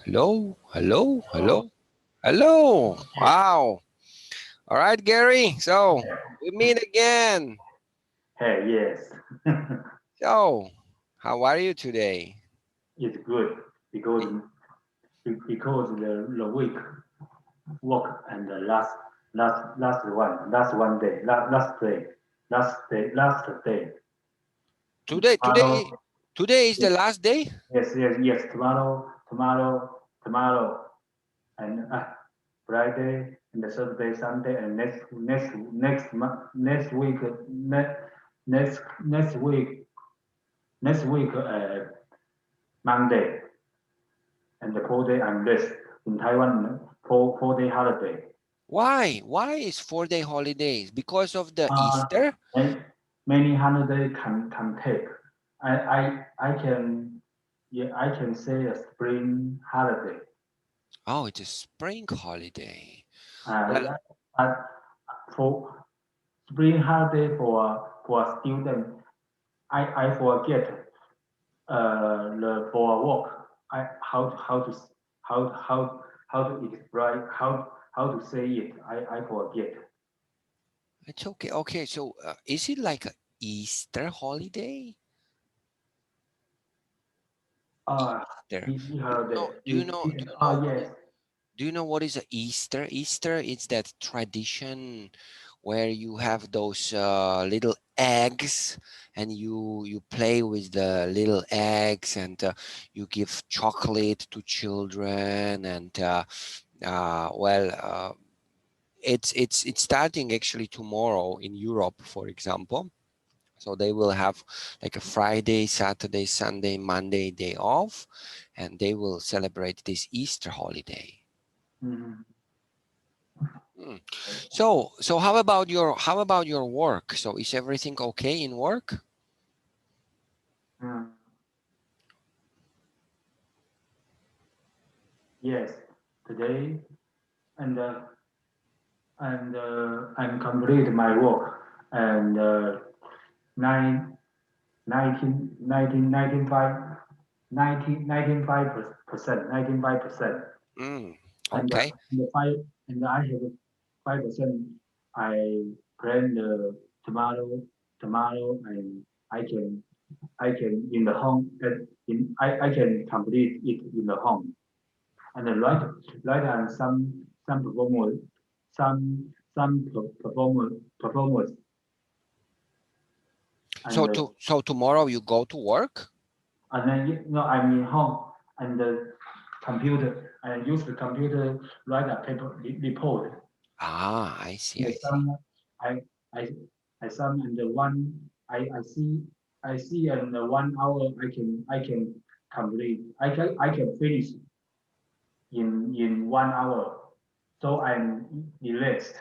Hello, hello, hello, hello. Wow. All right, Gary. So we meet again. Hey, yes, So, how are you today? it's good Y- because the week work and the last day. Today, Tomorrow, today, today is the last day. yes. Tomorrow, and Friday and the Saturday, Sunday, and next week, next week, Monday, and the 4 day I'm rest in Taiwan. 4 day holiday. Why? Why is 4 day holidays? Because of the Uh, Easter? and many holiday can take. I can, yeah, I can say a spring holiday. Oh, it's a spring holiday. Well, Uh, uh, for spring holiday for student, I forget the for work. I how to how to explain how to say it. I forget. it's okay. Okay, so is it like a Easter holiday? Uh, Easter. easy Do you holiday. know? Do you know? Do you know Oh what? yes. Do you know what is a Easter? Easter is that tradition where you have those little eggs and you play with the little eggs and you give chocolate to children and it's starting actually tomorrow in Europe, for example. So they will have like a Friday, Saturday, Sunday, Monday day off, and they will celebrate this Easter holiday. Mhm. Hmm. So how about your work? So is everything okay in work? Mm, yes. Today and I'm complete my work and nine, 95%, Mm, and okay. the five, and I have 5%. I plan the tomorrow, and I can in the home, I can complete it in the home, and then write and some performance, performance, and So tomorrow you go to work? then I'm in home and the computer. I use the computer write a paper report. Ah, I see, And I the see. some I I I some and the one I see in the 1 hour I can complete. I can finish in 1 hour. So I'm relaxed.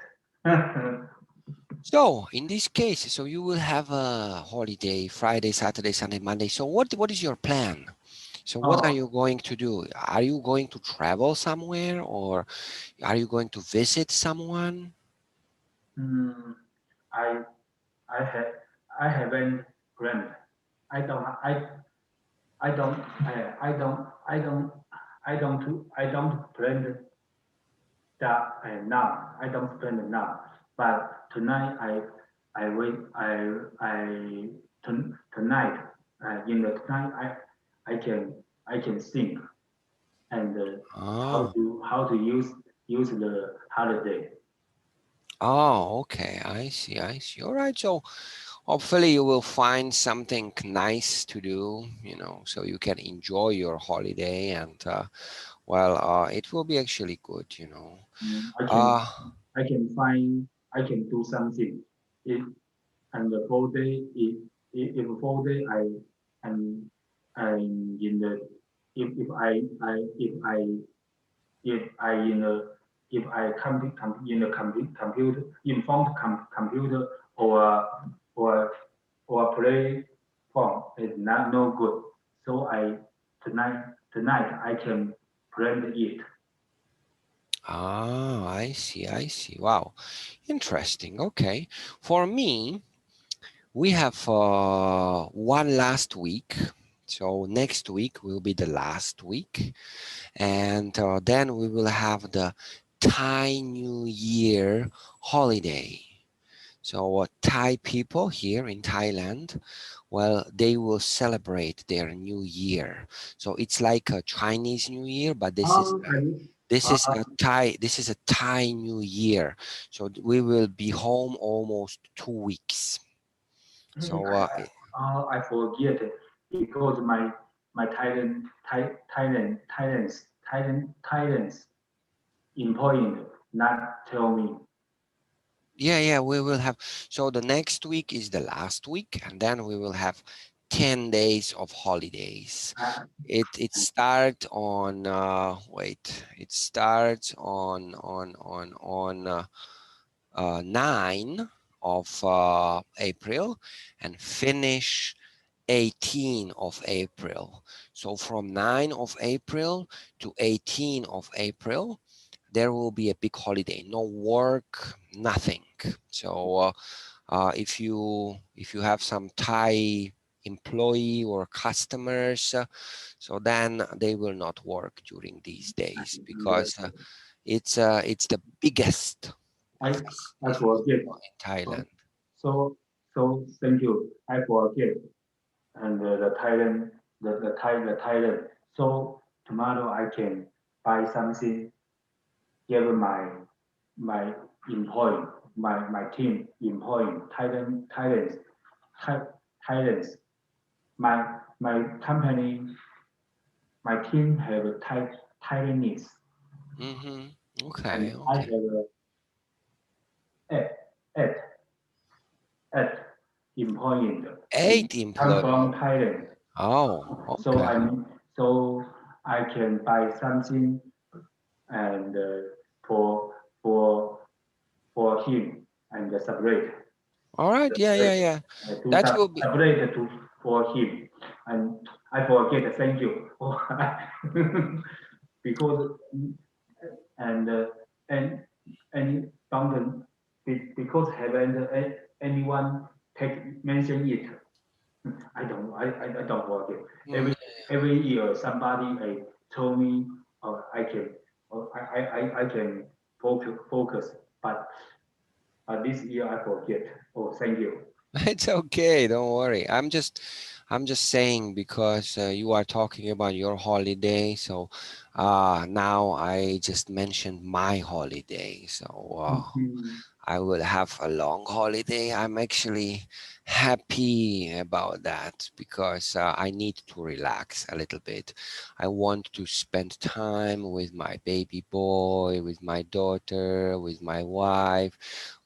So in this case, so you will have a holiday Friday, Saturday, Sunday, Monday. So what is your plan? So what are Oh, you going to do? Are you going to travel somewhere or are you going to visit someone? mm, I I have I haven't planned. I don't I I don't I don't I don't I don't plan that now. I don't plan it now. But tonight I wait tonight in the tonight I can think and Ah. how to use the holiday. Oh, okay. I see. I see. All right. So hopefully you will find something nice to do, so you can enjoy your holiday and it will be actually good. Mm, Uh, I can find I can do something. If and the 4 day if 4 day am I'm in the if I in the if I in the computer in front computer or or or play phone is not no good. So tonight I can plan it. I see. I see. Wow. Interesting. Okay. For me, we have one last week. So next week will be the last week, and then we will have the Thai New Year holiday. So Thai people here in Thailand, well, they will celebrate their New Year. So it's like a Chinese New Year, but Oh, This is a Thai New Year. So we will be home almost 2 weeks. So I forget it because my Thailand's employee not tell me. yeah, we will have. So the next week is the last week, and then we will have 10 days of holidays. Uh, It starts on wait. It starts on 9 of April and finish 18 of April. So from 9 of April to 18 of April, there will be a big holiday. No work, nothing. So if you have some Thai employee or customers, so then they will not work during these days yes. because it's the biggest I I festival forget. in Thailand. So so thank you. I forget and the Thailand. So tomorrow I can buy something. Give my employee my team employee Thailand Thailand. My company my team have a Taiwanese Mm-hmm. and Okay, I okay. have a eight eight eight employee in 8 come employees. from Thailand. Oh, So okay. I mean, so I can buy something and for for for him and separate All right. Yeah, yeah, separate yeah. to That will be. separate to for him and I forget thank you because and and and don't because haven't anyone take mention it. I don't forget. Mm, Every year somebody told me I can I can focus, but this year I forget. Oh, thank you. it's okay. Don't worry. I'm just saying because you are talking about your holiday. So now I just mentioned my holiday. So Mhm. I will have a long holiday. I'm actually happy about that because I need to relax a little bit. I want to spend time with my baby boy, with my daughter, with my wife.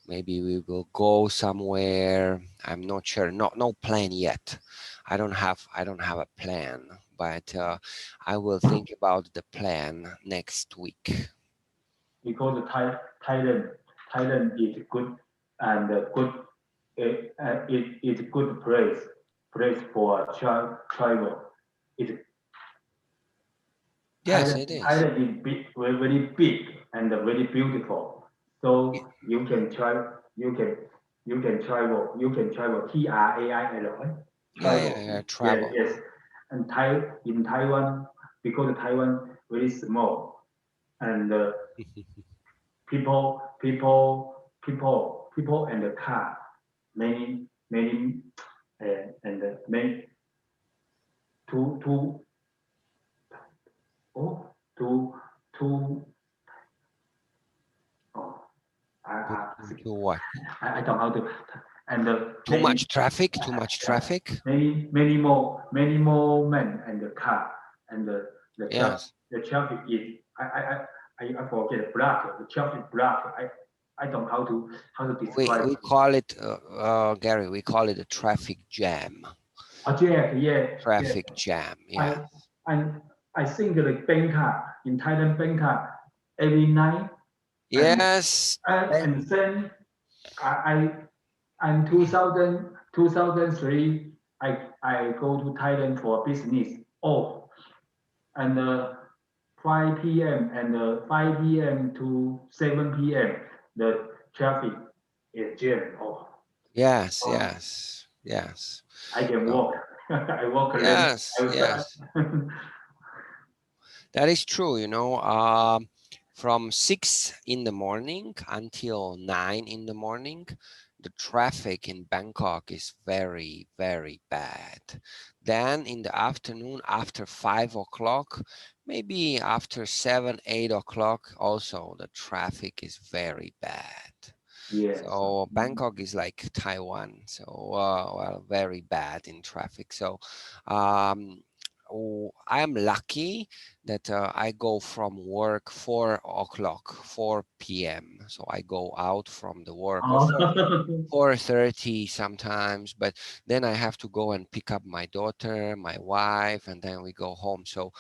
Maybe we will go somewhere. I'm not sure. No plan yet. I don't have a plan, but I will think about the plan next week. Because Thailand Thailand is good and good it is good place for travel. It Yes, it is. Thailand is big, very big and very beautiful. So you can travel TRAIL Yeah, yeah, travel. yeah. Yes, Travel. yes. And in Taiwan because Taiwan very small and people and the car many and many two oh two two oh To what? I don't know how to and Too much traffic. Too much traffic. many more men and the car and Yes. the traffic is I forget block the traffic block I don't know how to describe We call it, Gary. We call it a traffic jam. yeah yeah Traffic jam. I Yeah. I I think like Bangkok in Thailand Bangkok every night and Yes. and then I in 2000, 2003 I go to Thailand for business. Oh, and 5 p.m. and 5 p.m. to 7 p.m. the traffic is jammed. Oh, Yes. um, Yes. Yes. I can So walk. I walk late Yes, outside. yes, that is true. From 6 in the morning until 9 in the morning, the traffic in Bangkok is very, very bad. Then in the afternoon, after 5 o'clock, maybe after 7, 8 o'clock, also the traffic is very bad. Yes. So Bangkok is like Taiwan, so well, very bad in traffic. So um, I am lucky that I go from work 4 o'clock, 4 p.m. So I go out from the work or Oh. 4:30 sometimes, but then I have to go and pick up my daughter, my wife, and then we go home. So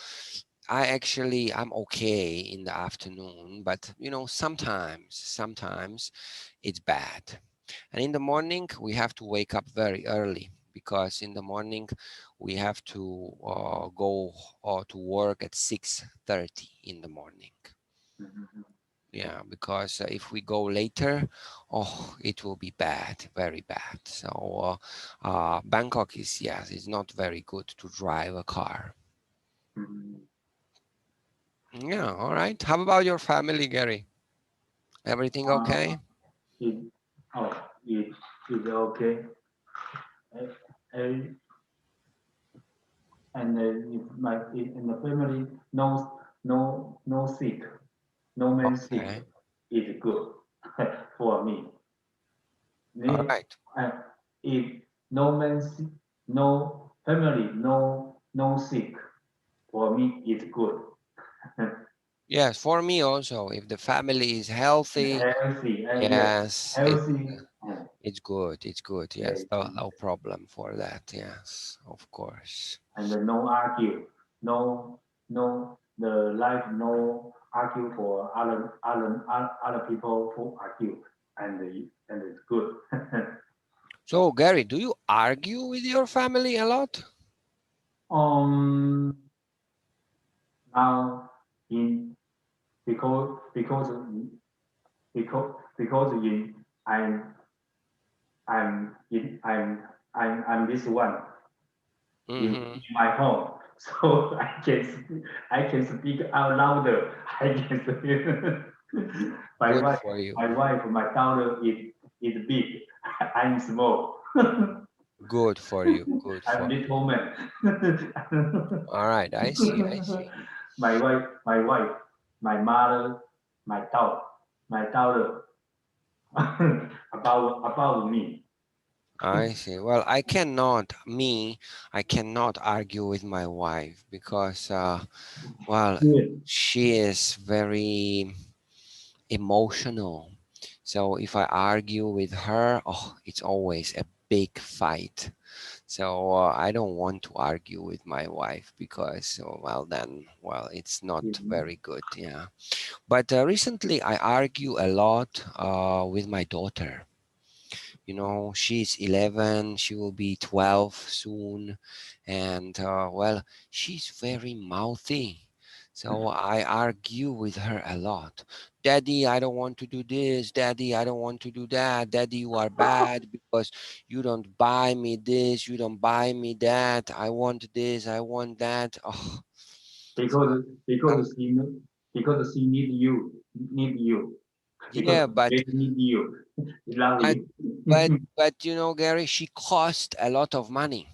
I'm okay in the afternoon, but sometimes it's bad. And in the morning, we have to wake up very early because in the morning we have to go to work at 6:30 in the morning. Yeah, because if we go later, oh, it will be bad, very bad. So Bangkok is, yes, it's not very good to drive a car. Yeah, all right. How about your family, Gary? Everything Uh, okay? it, oh, it is okay. Uh, uh, and if in the family, no sick, no man sick Okay. is good for me. All Ne- right. uh, if no man sick, no family, no sick for me is good. Yes, for me also, if the family is healthy, Healthy, yes, yes, healthy. it's good. It's good. Yes, Yes, no problem for that. Yes, of course. and no argue, no the life no argue for other people who argue, and it's good. So, Gary, do you argue with your family a lot? um now in because in I'm in I'm this one Mm-hmm. in my home, so I can speak out louder. I can speak. my Good wife, for you. my daughter is big. I'm small. Good for you. Good I'm for you. little man. All right, I see. I see. My wife, my mother, my daughter, about me. I see. Well, I cannot argue with my wife because, well, Good. she is very emotional. So if I argue with her, oh, it's always a big fight. So I don't want to argue with my wife because, well, then, well, it's not very good. Yeah. But recently I argue a lot with my daughter. She's 11, she will be 12 soon. And, well, she's very mouthy. So I argue with her a lot. Daddy, I don't want to do this. Daddy, I don't want to do that. Daddy, you are bad because you don't buy me this. You don't buy me that. I want this. I want that. Oh, so I'm, Because she need you because yeah, they need you. They love but, you. but, Gary, she cost a lot of money.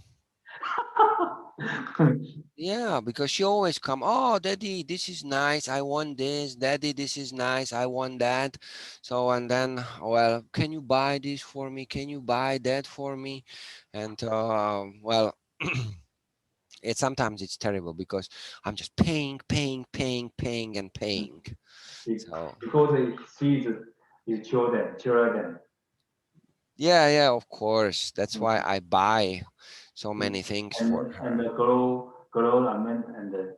Yeah, because she always come, oh, daddy, this is nice. I want this. Daddy, this is nice. I want that. So, and then, well, can you buy this for me? Can you buy that for me? And, well, sometimes it's terrible because I'm just paying and paying. So, Because she's children, yeah, of course. That's why I buy so many things for and her. the girl, I mean, and the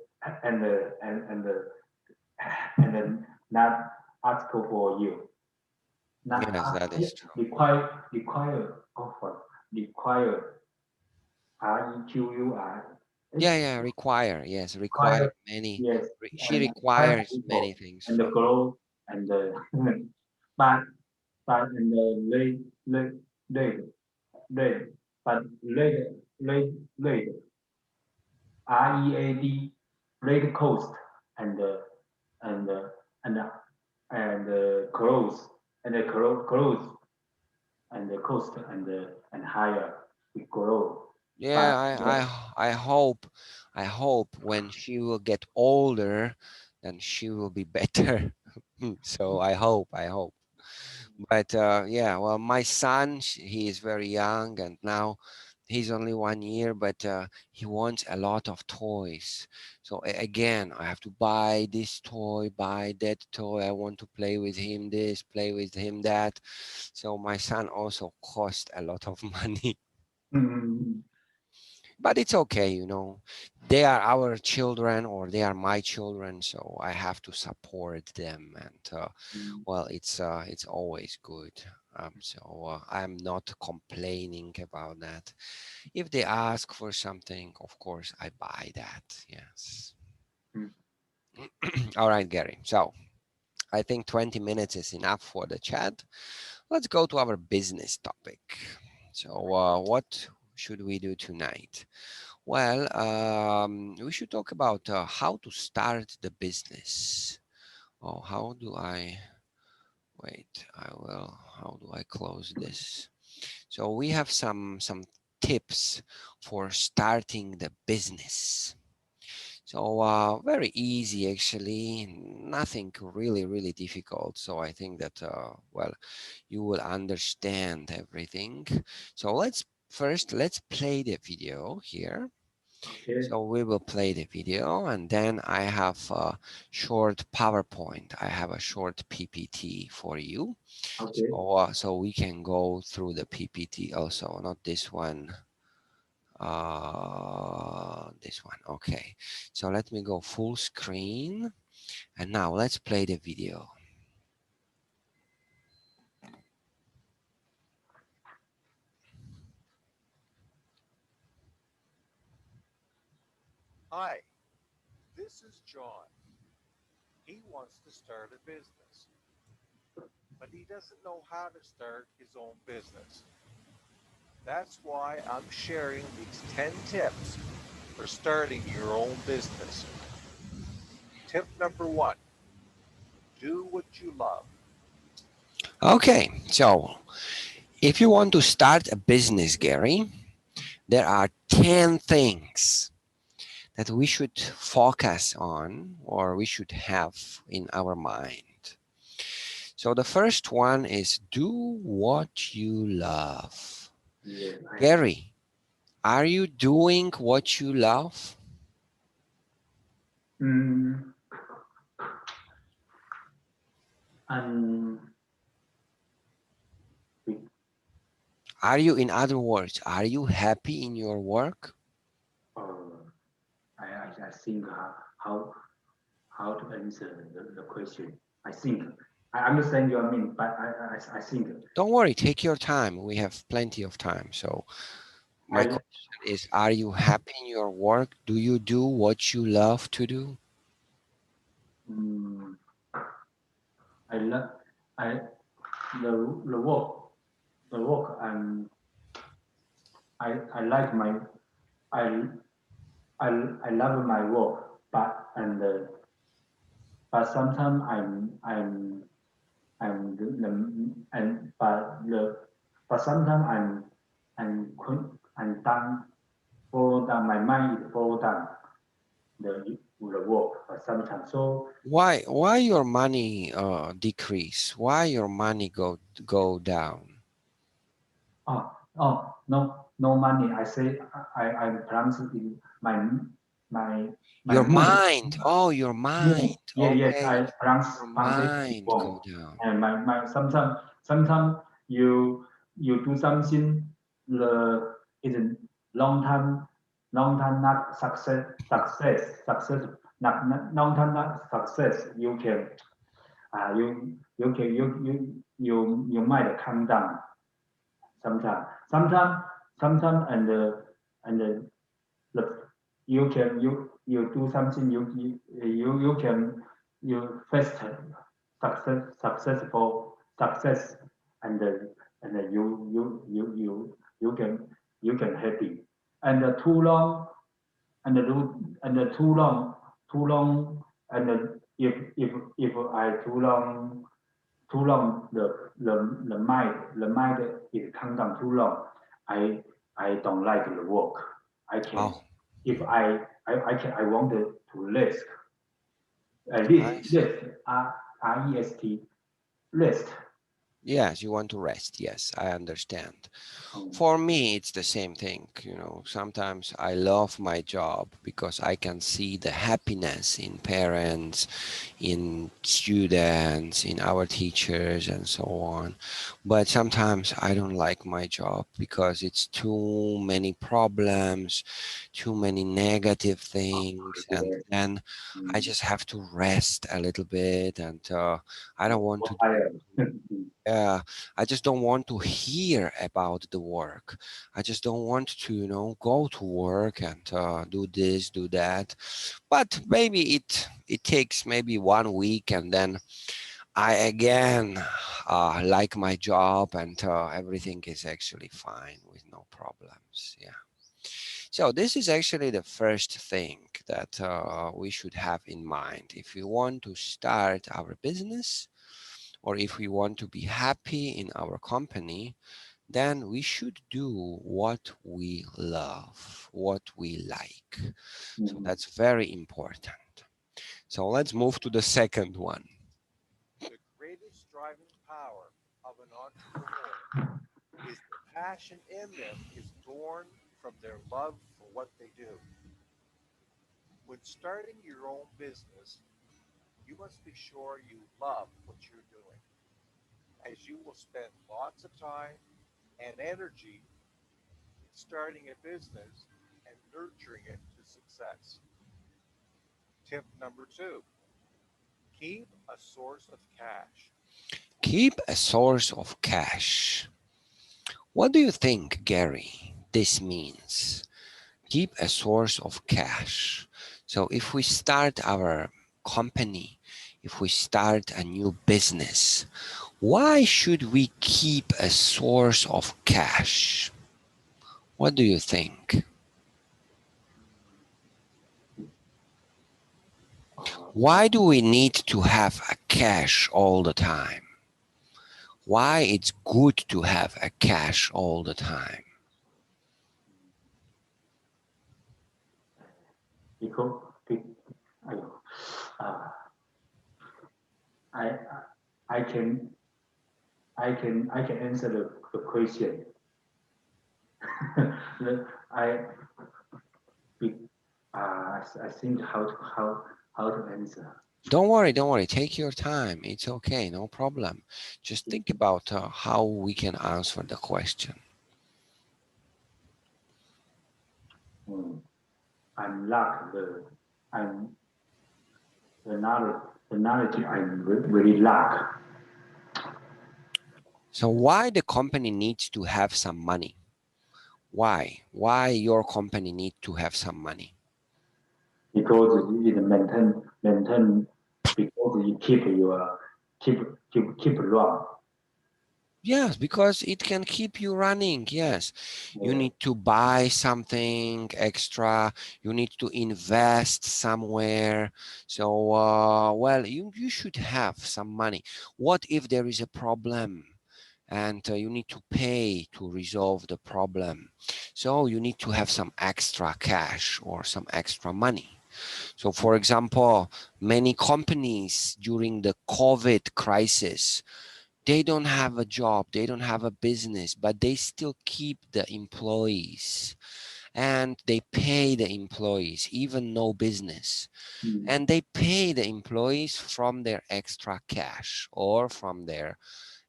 not ask for you, not Yes, ask, that is true. require offer, require REQUIR. Yeah, require. Yes, require Require, many. yes, She and require requires many people things and the from. girl and the but and the late late late late but raid, READ, raid cost and and and close and close and the cost and higher we grow. Yeah, But I hope when she will get older, then she will be better. So I hope. But yeah, well, my son, he is very young, and now he's only 1 year, but he wants a lot of toys. So again, I have to buy this toy, buy that toy. I want to play with him this, play with him that. So my son also cost a lot of money. mm, But it's okay, you know, they are our children or they are my children, so I have to support them. And mm, well, it's always good. So I'm not complaining about that. If they ask for something, of course I buy that. Yes. mm. All right, Gary, so I think 20 minutes is enough for the chat. Let's go to our business topic. So what should we do tonight? Well, we should talk about how to start the business. Oh, how do I wait? I will. How do I close this? So we have some tips for starting the business. So very easy actually, nothing really difficult. So I think that well, you will understand everything. So let's play the video here. Okay, So we will play the video and then I have a short PowerPoint. I have a short PPT for you. okay, So we can go through the PPT also, not this one. This one. Okay. So let me go full screen and now let's play the video. Hi, this is John. He wants to start a business, but he doesn't know how to start his own business. That's why I'm sharing these 10 tips for starting your own business. Tip number one, do what you love. Okay. So if you want to start a business, Gary, there are 10 things that we should focus on or we should have in our mind. So the first one is do what you love. yeah, Gary, are you doing what you love? mm, and we, Are you, in other words, are you happy in your work? uh, I think how to answer the question. I think I understand your mean, but I think Don't worry, take your time. We have plenty of time. So my I question is, are you happy in your work? Do you do what you love to do? mm, I love I the the work the work and I like my I I I love my work, but sometimes I'm and but sometimes I'm done follow down my mind is follow down the work but sometimes so Why your money decrease? Why your money go down? no money I say I plans in my my Your mood. mind. Oh, your Yeah, mind. yes, Okay. I Your plans it mind wrong. go down. And my sometimes you do something the is a long time not success long time not success you can you might calm down sometimes sometimes and the you do something you can you first successful success and then you can you can happy. And too long, and too long, and if I too long, the mind is calm down too long. I I don't like the work. I can Oh, if I wanted to rest. I see. Rest, rest, rest. Yes, you want to rest. Yes, I understand. Um, For me, it's the same thing. Sometimes I love my job because I can see the happiness in parents, in students, in our teachers, and so on. But sometimes I don't like my job because it's too many problems, too many negative things, and yeah, then I just have to rest a little bit, and I don't want to do. tired. Yeah, I just don't want to hear about the work. I just don't want to, go to work and do this, do that. But maybe it takes maybe 1 week, and then I again like my job, and everything is actually fine with no problems. Yeah. So this is actually the first thing that we should have in mind if we want to start our business, or if we want to be happy in our company, then we should do what we love, what we like. So Mm, that's very important. So let's move to the second one. The greatest driving power of an entrepreneur is the passion in them is born from their love for what they do. When starting your own business, you must be sure you love what you're doing, as you will spend lots of time and energy in starting a business and nurturing it to success. Tip number two, keep a source of cash. Keep a source of cash. What do you think, Gary, this means? Keep a source of cash. So if we start our company, if we start a new business, why should we keep a source of cash? What do you think? uh, Why do we need to have a cash all the time? Why it's good to have a cash all the time? because I, uh, I I can I can answer the question. I I think how to answer. Don't worry, take your time. It's okay, no problem. Just think about how we can answer the question. Mm. I'm lack I'm the knowledge I really lack So why the company needs to have some money? Why? Why your company need to have some money? because it maintain because you keep run. Yes, because it can keep you running. Yes, you Yeah. need to buy something extra. You need to invest somewhere. So, well, you should have some money. What if there is a problem and you need to pay to resolve the problem? So you need to have some extra cash or some extra money. So, for example, many companies during the COVID crisis, they don't have a job, they don't have a business, but they still keep the employees and they pay the employees, even no business. Mm. And they pay the employees from their extra cash or from their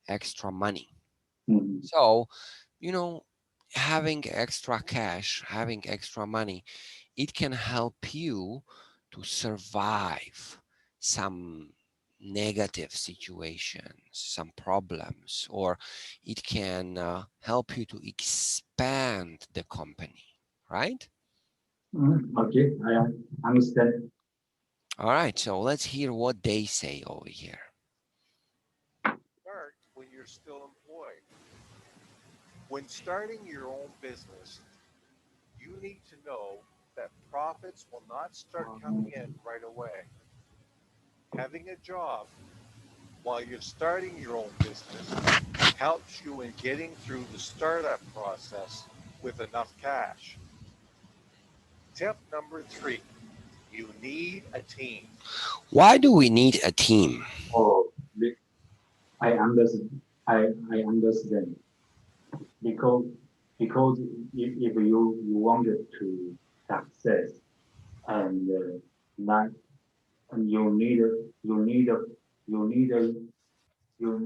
extra money. Mm. So, you know, having extra cash, having extra money, it can help you to survive some negative situations, some problems, or it can help you to expand the company, right? Okay, I understand. All right, so let's hear what they say over here. Start when you're still employed. When starting your own business, you need to know that profits will not start coming in right away. Having a job while you're starting your own business helps you in getting through the startup process with enough cash. Tip number 3, you need a team. Why do we need a team? Oh, I understand. I understand because because if you wanted to success and not and you need a you need a you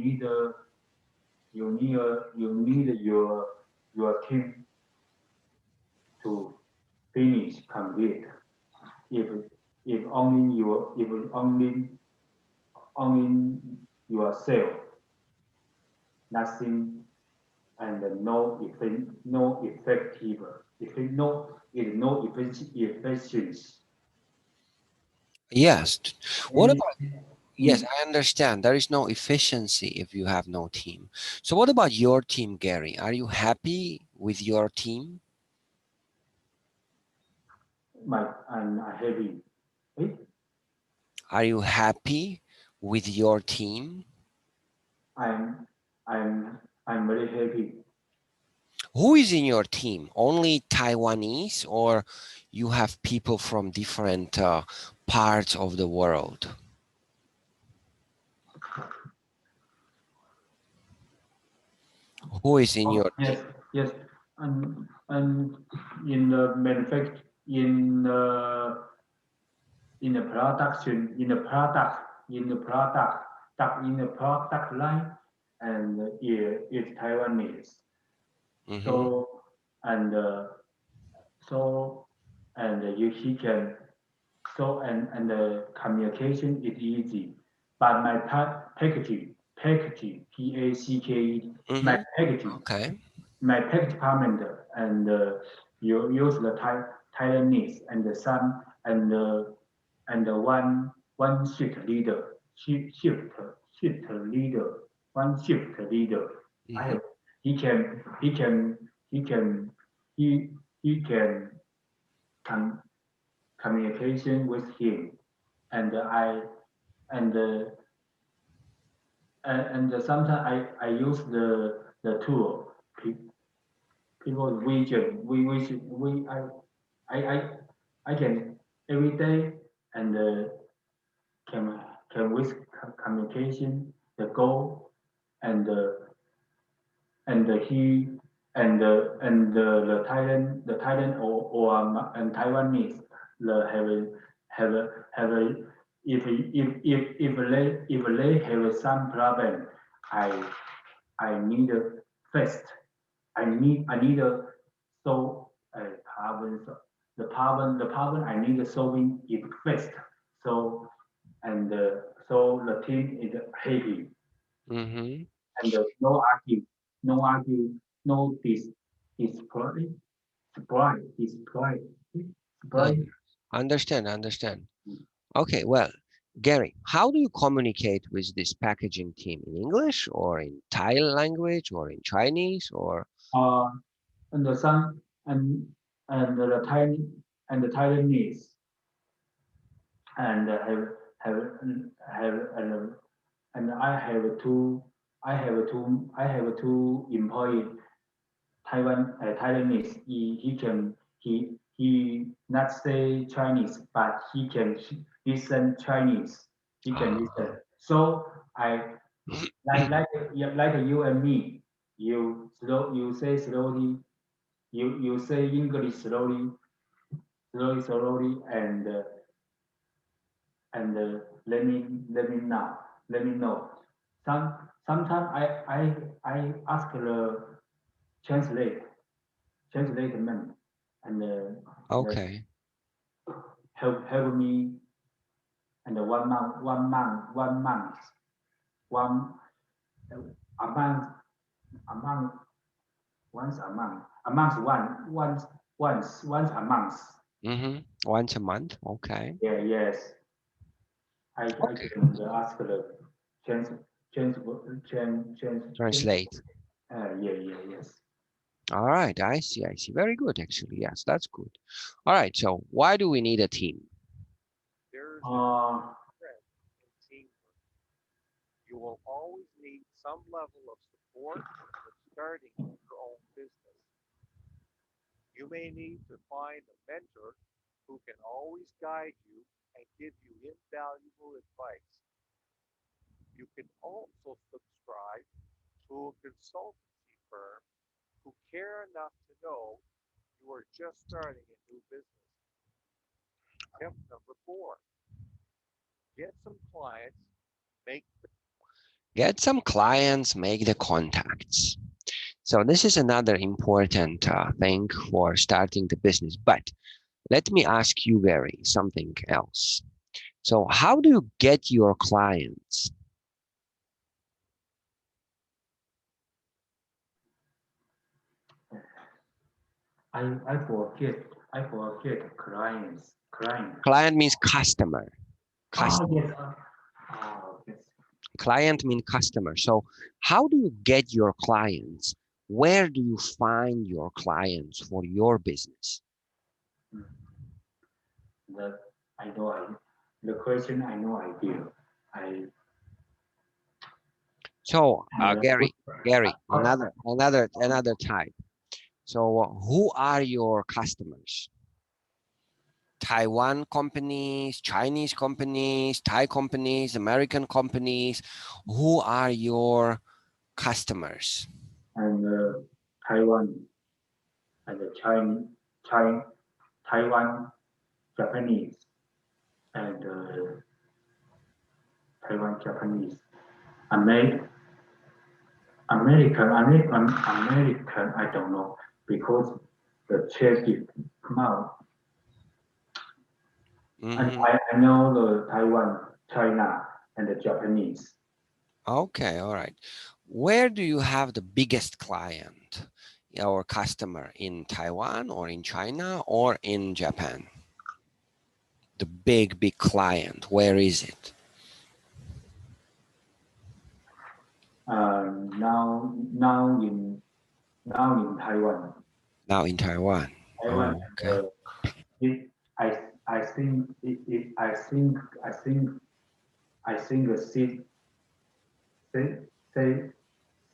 need your team to finish complete. If if only you if only yourself, nothing and no effective if no efficiency. Yes. What Any, about, yes, mm, I understand. There is no efficiency if you have no team. So what about your team, Gary? Are you happy with your team? I'm heavy. Eh? Are you happy with your team? I'm I'm very happy. Who is in your team? Only Taiwanese, or you have people from different parts of the world? Who is in Oh, your team? yes, yes, and in the in the production in the product line, and it's Taiwanese. Hmm. So and so and you he can so and the communication is easy. But my packaging my Hmm. packaging Okay. my package department and you use the Taiwanese and the some and the one shift leader shift leader. I Hmm. have he can he can he can he can com- communication with him and I and sometimes I use the tool people region we I I I can every day and can with communication the goal and he the Thailand and Taiwanese the have a if they have some problem I I need first I need a so problem the problem I need solving it first so and so the team is happy Hmm. and no argue, no display, display, display. Understand, understand. Okay, well, Gary, how do you communicate with this packaging team? In English or in Thai language or in Chinese or? Uh, and the sun and the tiny and the Taiwanese and have have and I have two employees Taiwanese. He can he not say Chinese, but he can listen Chinese. He can listen. So I like you and me. You say slowly. You say English slowly, and let me know. Sometimes I ask the translate translate man and the Okay. help me and 1 month a month a month once a month once a month. Mm-hmm. Once a month. Okay. Yeah, yes. I Okay. can ask the trans trans trans trans Translate. yeah, yes. All right, I see, I see. Very good, actually. Yes, that's good. All right, so why do we need a team? There's a Uh, trend in teamwork. You will always need some level of support when starting your own business. You may need to find a mentor who can always guide you and give you invaluable advice. You can also subscribe to a consultancy firm who care enough to know you are just starting a new business. Tip number 4, get some clients, make Get some clients, make the contacts. So this is another important thing for starting the business. But let me ask you, Gary, something else. So how do you get your clients? I forget client. Client means customer. Oh Customer. yes. Yes. Client means customer. So how do you get your clients? Where do you find your clients for your business? Mm. The I know I the question I know idea. I So uh, Gary, uh, another type. So who are your customers? Taiwan companies, Chinese companies, Thai companies, American companies. Who are your customers? and Taiwan and the China, Taiwan Japanese and Taiwan Japanese. American, American, I don't know because the check is come out. And Hmm. I know the Taiwan, China, and the Japanese. Okay, all right. Where do you have the biggest client or customer, in Taiwan or in China or in Japan? The big client, where is it? Now in Taiwan. Now in Taiwan. Taiwan, Oh, okay. it, I I think I think the say say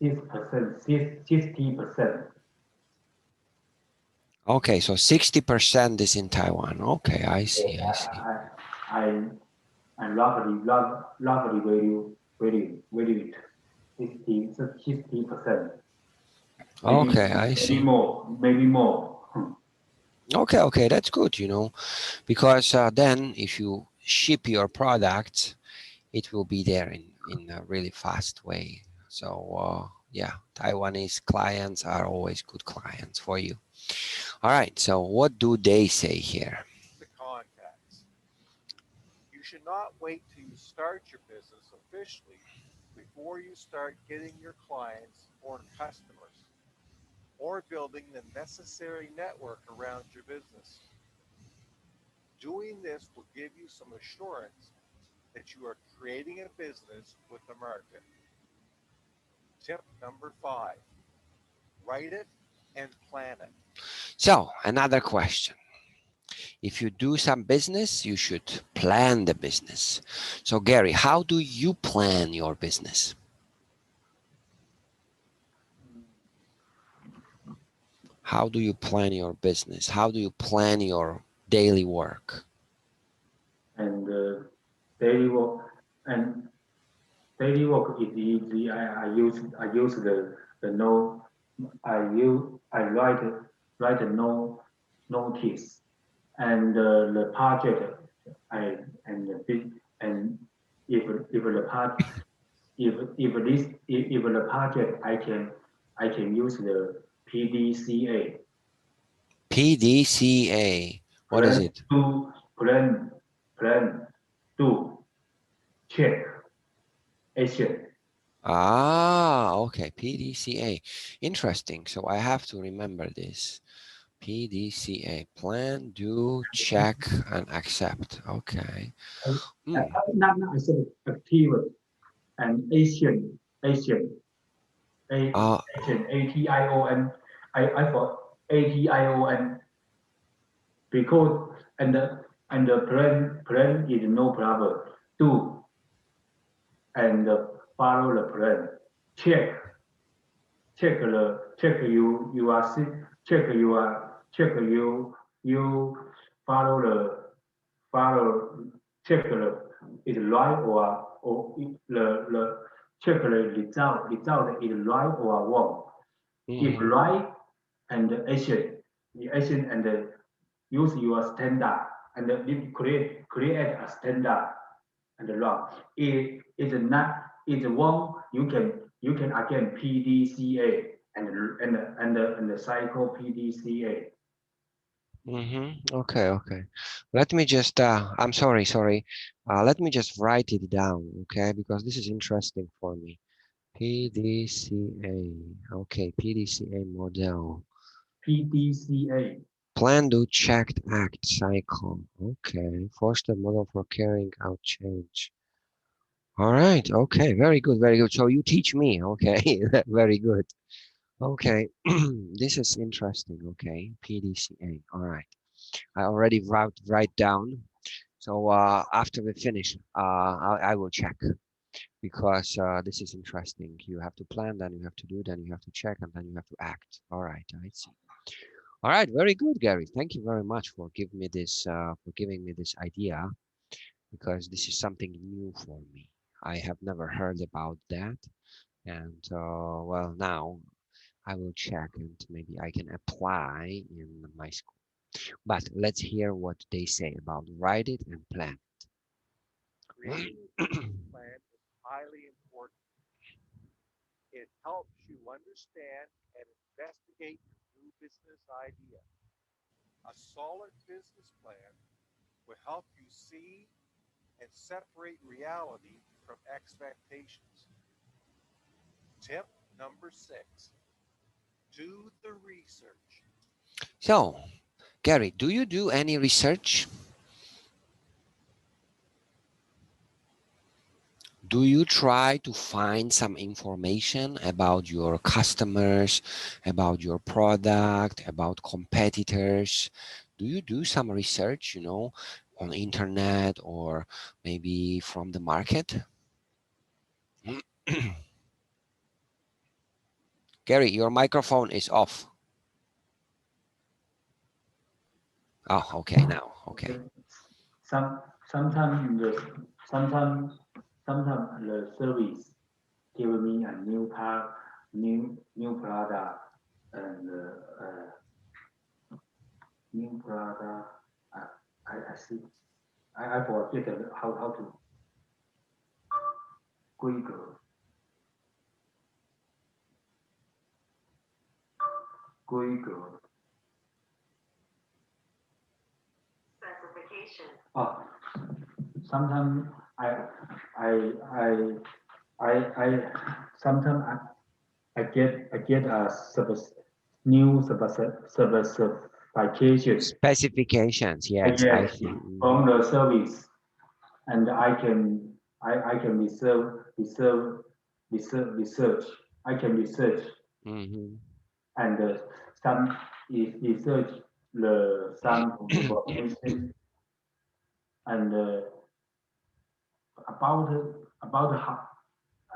6%, 60%. Okay, so 60% is in Taiwan. Okay, I see, I see. I I roughly value it 60%. Okay, I see. Maybe more. Okay, okay, that's good, because then if you ship your product, it will be there in a really fast way. So yeah, Taiwanese clients are always good clients for you. All right, so what do they say here? the contacts. You should not wait till you start your business officially before you start getting your clients or customers or building the necessary network around your business. Doing this will give you some assurance that you are creating a business with the market. Tip number 5, write it and plan it. So another question. If you do some business, you should plan the business. So Gary, how do you plan your business? How do you plan your business? How do you plan your daily work? And daily work and daily work is easy. I use the no I write a no notice and the project I and the big and if the part if the project I can use the PDCA PDCA. What is plan it? do plan do check action. Ah, okay. PDCA. Interesting. So I have to remember this. PDCA. Plan, do, check, and accept. Okay. And, Hmm. not I said active and Asian, Uh, Asian, ATION. I thought ATION because and the plan is no problem. Do and follow the plan. Check check you are check you follow follow check is right or the check the result is right or wrong. If Mhm. right and the action and use your standard and create a standard and wrong. It is not is wrong. You can again PDCA and the cycle PDCA. Okay, okay. Let me just, I'm sorry. Let me just write it down, okay? Because this is interesting for me. PDCA. Okay, PDCA model. PDCA. Plan, do, checked, act, cycle. Okay, foster model for carrying out change. All right, okay, very good, very good. So you teach me, okay, very good. Okay, this is interesting, okay, PDCA, all right. I already write down. So after we finish, I will check because this is interesting. You have to plan, then you have to do, then you have to check, and then you have to act. All right, I see. All right, very good, Gary. Thank you very much for giving me this idea because this is something new for me. I have never heard about that, and well, now I will check and maybe I can apply in my school. But let's hear what they say about write it and plan Creating a business plan is highly important. It helps you understand and investigate your new business idea. A solid business plan will help you see and separate reality from expectations. Tip number 6, do the research. So, Gary, do you do any research? Do you try to find some information about your customers, about your product, about competitors? Do you do some research, on internet or maybe from the market? Gary, your microphone is off. Oh, okay, now, Okay. okay. Some sometimes the sometimes sometimes the service give me a new product and new product. I, I see. I forget how to 规格 specification. Oh, sometimes I I I sometimes I get a new specification. Specifications, yes, I Yes, see. from the service, and I can research. I can research Mm-hmm. and some research the some information and about about how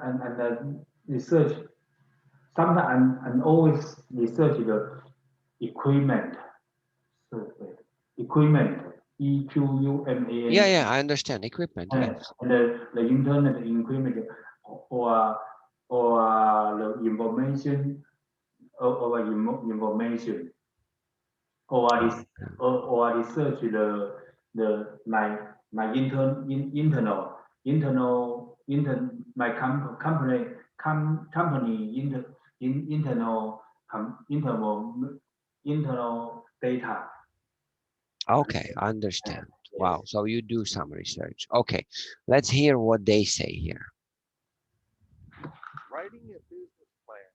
and research. Sometimes and always research the equipment. So, equipment. Yeah, EQUMANT. yeah, I understand. Equipment, yes. And the internet equipment or the information or information or this or research the my my company internal internal data. Okay, I understand. Wow, so you do some research. Okay, let's hear what they say here. Writing a business plan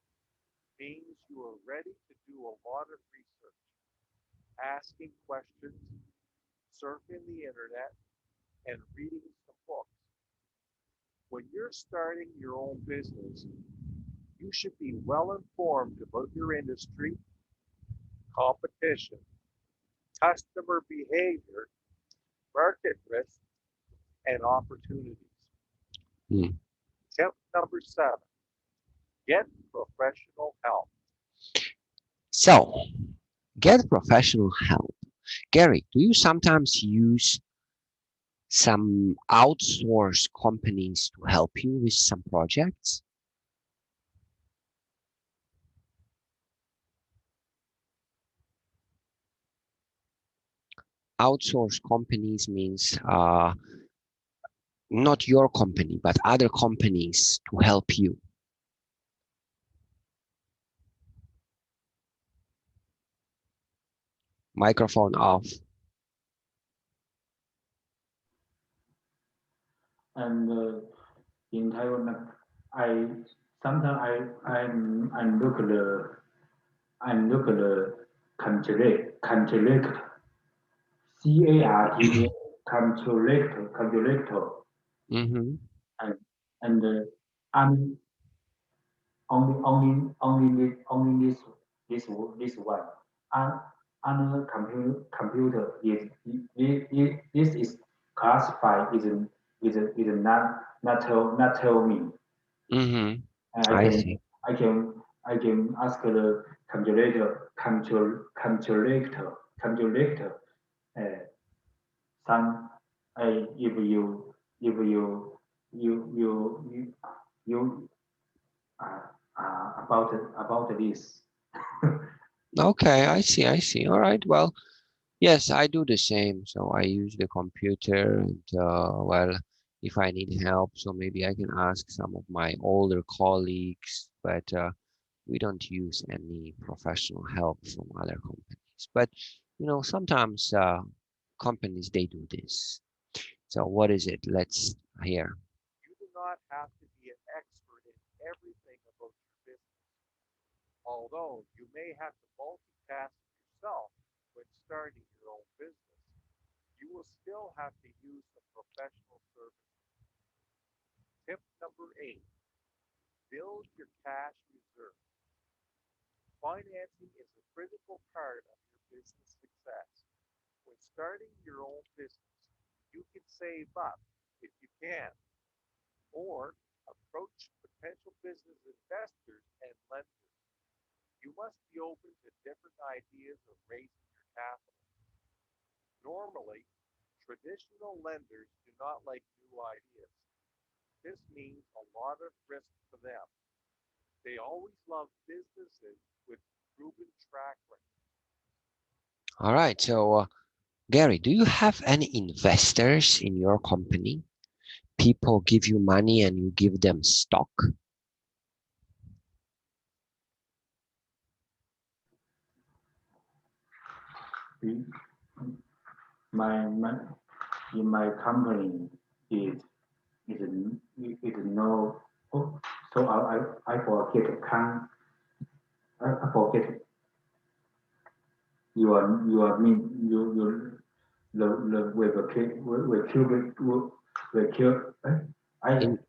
means you are ready to do a lot of research, asking questions, surfing the internet, and reading some books. When you're starting your own business, you should be well informed about your industry competition, customer behavior, market risk, and opportunities. Hmm. Tip number 7, get professional help. So, get professional help. Gary, do you sometimes use some outsource companies to help you with some projects? Outsource companies means not your company, but other companies to help you. Microphone off. And in Taiwan, I sometimes I'm look the contract CART contractor Mm-hmm. and and I'm only this one. And another computer this is classified is not tell me. Mm-hmm. And I see. I can ask the contractor uh, some if you you uh, about this. Okay, I see. I see. All right. Well, yes, I do the same. So I use the computer and well, if I need help, so maybe I can ask some of my older colleagues, but we don't use any professional help from other companies. But sometimes companies they do this. So what is it? Let's hear. You do not have to be an expert in everything about your business, although you may have to multitask yourself when starting your own business. You will still have to use some professional services. Tip number 8, build your cash reserve. Financing is a critical part of your business success. When starting your own business, you can save up if you can, or approach potential business investors and lenders. You must be open to different ideas of raising your capital. Normally, traditional lenders do not like new ideas. This means a lot of risk for them. They always love businesses with proven track records. All right. So Gary, do you have any investors in your company? People give you money and you give them stock? My in my company is is no. Oh, so I forget can I forget your mean you the I In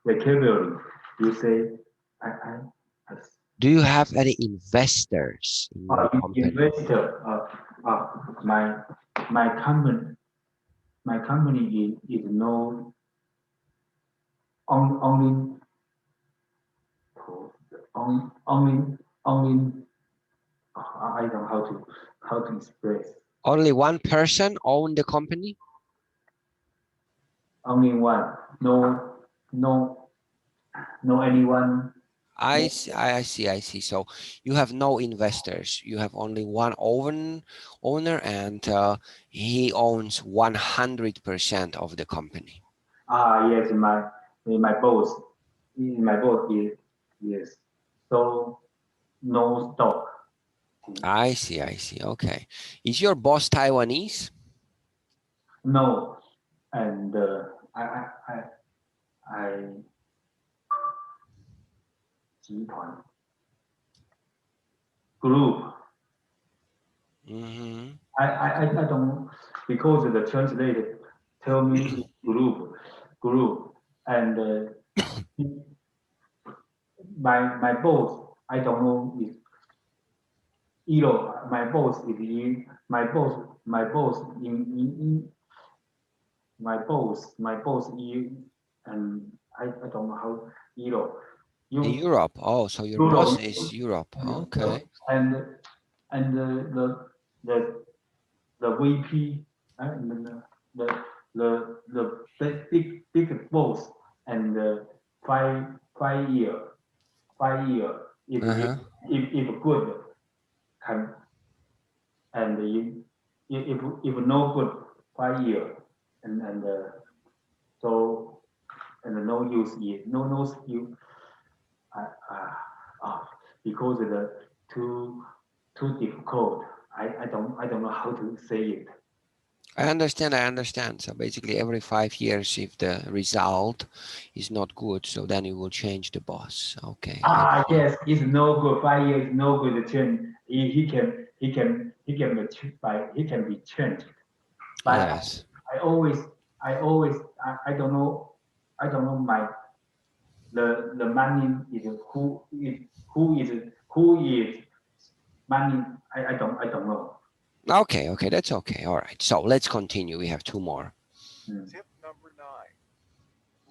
vocabulary you say I I Do you have any investors in your company? investor my my company my company is no only only only I don't know how to express Only one person own the company? only one no no anyone I no see, I see, I see. So you have no investors. You have only one owner, and he owns 100% of the company. yes my boss is yes so no stock I see, I see. Okay. Is your boss Taiwanese? no and I I I I 集团 group Hmm. I don't because the translator tell me group and my boss I don't know My boss is in my boss in my boss in and I don't know how Euro In you Europe. Oh, so your boss Euro is Europe. Okay. and and the the VP and the big boss and 5 year 5 year Uh-huh. if good can and if no good 5 year and so and no use it no skill uh, uh, uh, because of the too difficult I don't know how to say it. I understand. I understand. So basically, every 5 years, if the result is not good, so then you will change the boss. Okay, I got it. Yes, it's no good. 5 years, no good turn. He can be changed. But Yes. I always, I don't know, my the money is who is money. I don't know. Okay, okay, that's okay. All right. So let's continue. We have two more. Mm. Tip number 9,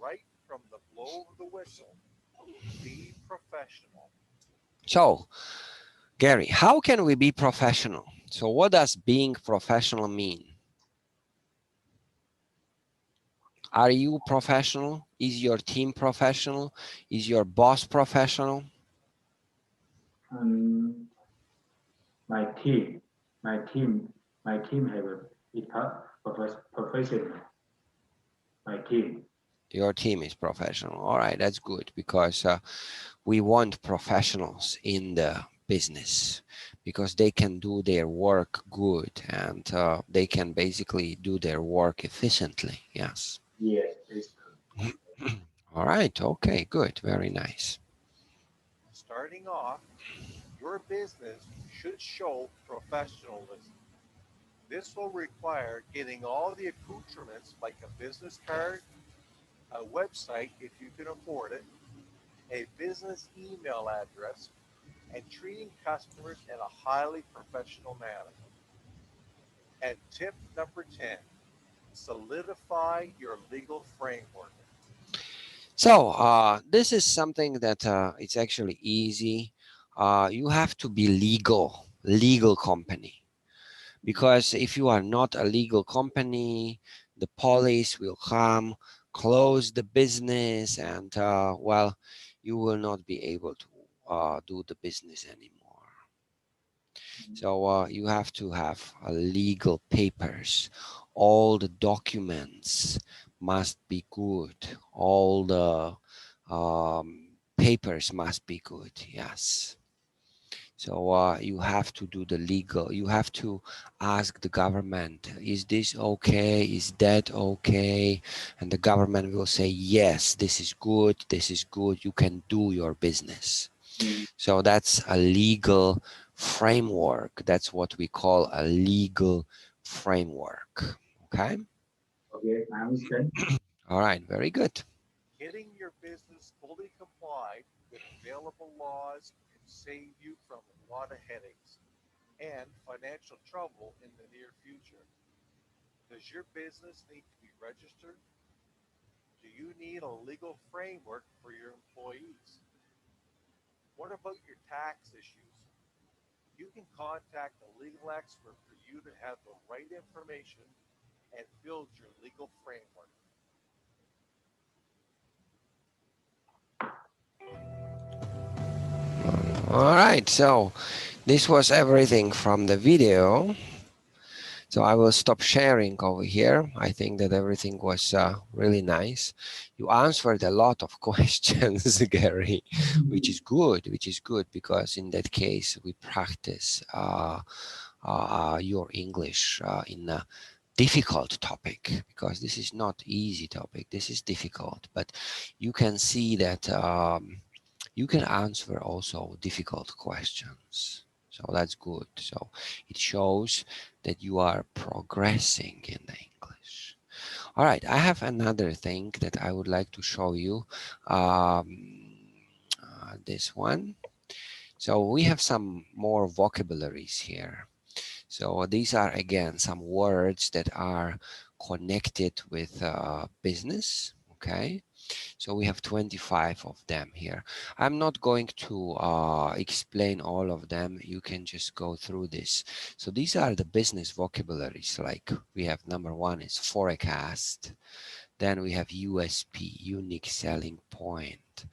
right from the blow of the whistle, be professional. So, Gary, how can we be professional? So what does being professional mean? Are you professional? Is your team professional? Is your boss professional? Um, my team, my team have professional. My team. Your team is professional. All right, that's good because we want professionals in the business because they can do their work good and they can basically do their work efficiently. Yes. Yes, it's All right. Okay, good. Very nice. Starting off, your business should show professionalism. This will require getting all the accoutrements like a business card, a website if you can afford it, a business email address, and treating customers in a highly professional manner. And tip number 10, solidify your legal framework. So this is something that it's actually easy. You have to be legal company. Because if you are not a legal company, the police will come, close the business, and well, you will not be able to do the business anymore. So you have to have legal papers. All the documents must be good. All the papers must be good. Yes. So you have to do the legal. You have to ask the government, is this okay? Is that okay? And the government will say, yes, this is good. This is good. You can do your business. mm, So that's a legal framework. That's what we call a legal framework. Okay. okay. I understand. All right. Very good. Getting your business fully complied with available laws can save you from a lot of headaches and financial trouble in the near future. Does your business need to be registered? Do you need a legal framework for your employees? What about your tax issues? You can contact a legal expert for you to have the right information and build your legal framework. All right. So this was everything from the video. So I will stop sharing over here. I think that everything was really nice. You answered a lot of questions, Gary, which is good, because in that case, we practice your English in a difficult topic, because this is not easy topic. This is difficult, but you can see that you can answer also difficult questions. So that's good. So it shows that you are progressing in the English. All right, I have another thing that I would like to show you. This one. So we have some more vocabularies here. So these are again some words that are connected with business. Okay. So we have 25 of them here. I'm not going to explain all of them. You can just go through this. So these are the business vocabularies. Like we have number one is forecast. Then we have USP, unique selling point.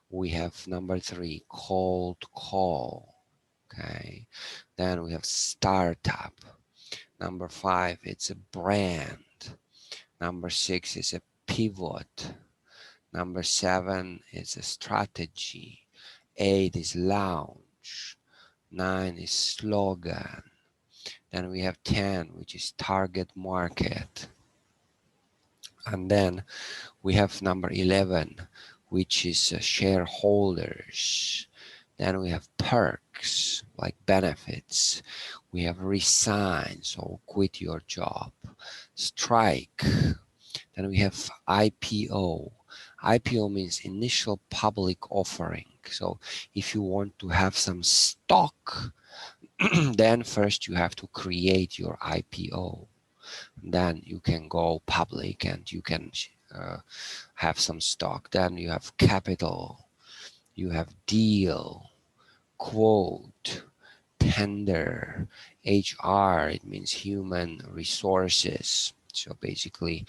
We have number three, cold call. Okay. Then we have startup. Number five, it's a brand. Number six is a pivot. Number seven is a strategy. Eight is launch. Nine is slogan. Then we have 10, which is target market. And then we have number 11, which is shareholders. Then we have perks, like benefits. We have resign, so quit your job. Strike. Then we have IPO. IPO means initial public offering. So if you want to have some stock, then first you have to create your IPO. Then you can go public and you can have some stock. Then you have capital, you have deal, quote, tender, HR, it means human resources. So basically,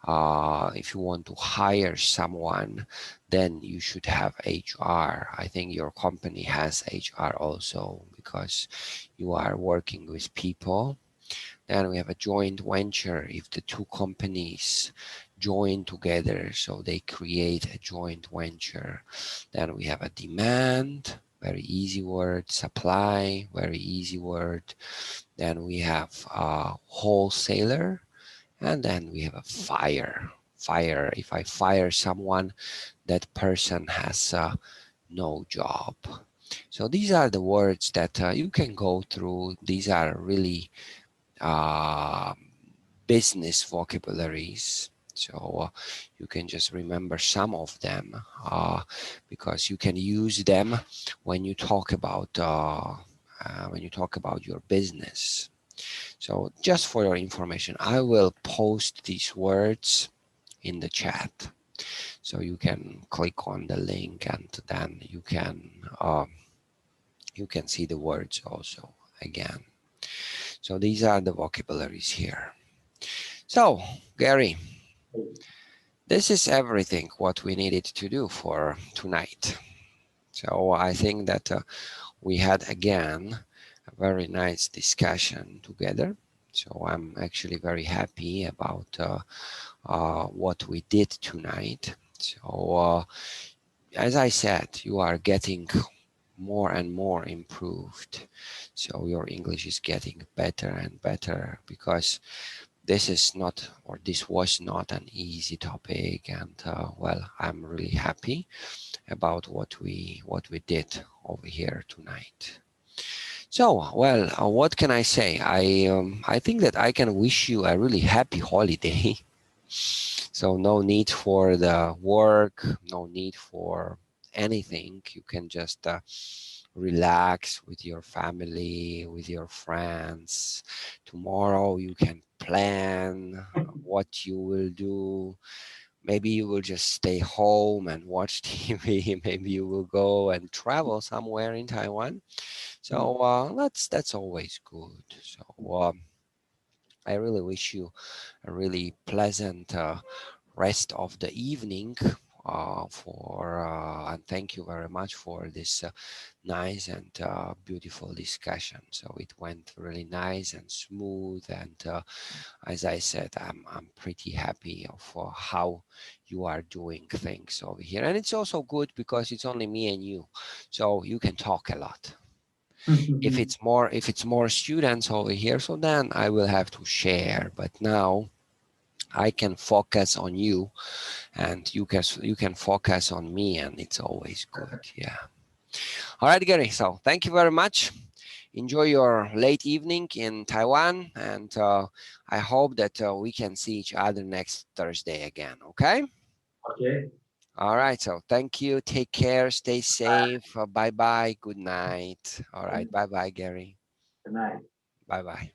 if you want to hire someone, then you should have HR. I think your company has HR also because you are working with people. Then we have a joint venture if the two companies join together, so they create a joint venture. Then we have a demand, very easy word. Supply, very easy word. Then we have a wholesaler, and then we have a fire. Fire, if I fire someone, that person has no job. So these are the words that you can go through. These are really uh, business vocabularies. So you can just remember some of them because you can use them when you talk about your business. So just for your information, I will post these words in the chat. So you can click on the link and then you can see the words also again. So these are the vocabularies here. So Gary, this is everything what we needed to do for tonight. So I think that we had again a very nice discussion together. So I'm actually very happy about what we did tonight. So as I said, you are getting more and more improved. So your English is getting better and better because this is not, or this was not an easy topic. And well, I'm really happy about what we did over here tonight. So, well, what can I say? I think that I can wish you a really happy holiday. So no need for the work, no need for anything. You can just relax with your family, with your friends. Tomorrow you can plan what you will do. Maybe you will just stay home and watch TV. Maybe you will go and travel somewhere in Taiwan. So that's always good. So I really wish you a really pleasant rest of the evening. And thank you very much for this nice and beautiful discussion. So it went really nice and smooth, and as I said, I'm pretty happy of how you are doing things over here. And it's also good because it's only me and you, so you can talk a lot. If it's more students over here, so then I will have to share. But now I can focus on you, and you can focus on me, and it's always good. Yeah. All right, Gary. So thank you very much. Enjoy your late evening in Taiwan, and I hope that we can see each other next Thursday again. Okay. Okay. All right. So thank you. Take care. Stay safe. Bye bye. Good night. All right. Bye bye, Gary. Good night. Bye bye.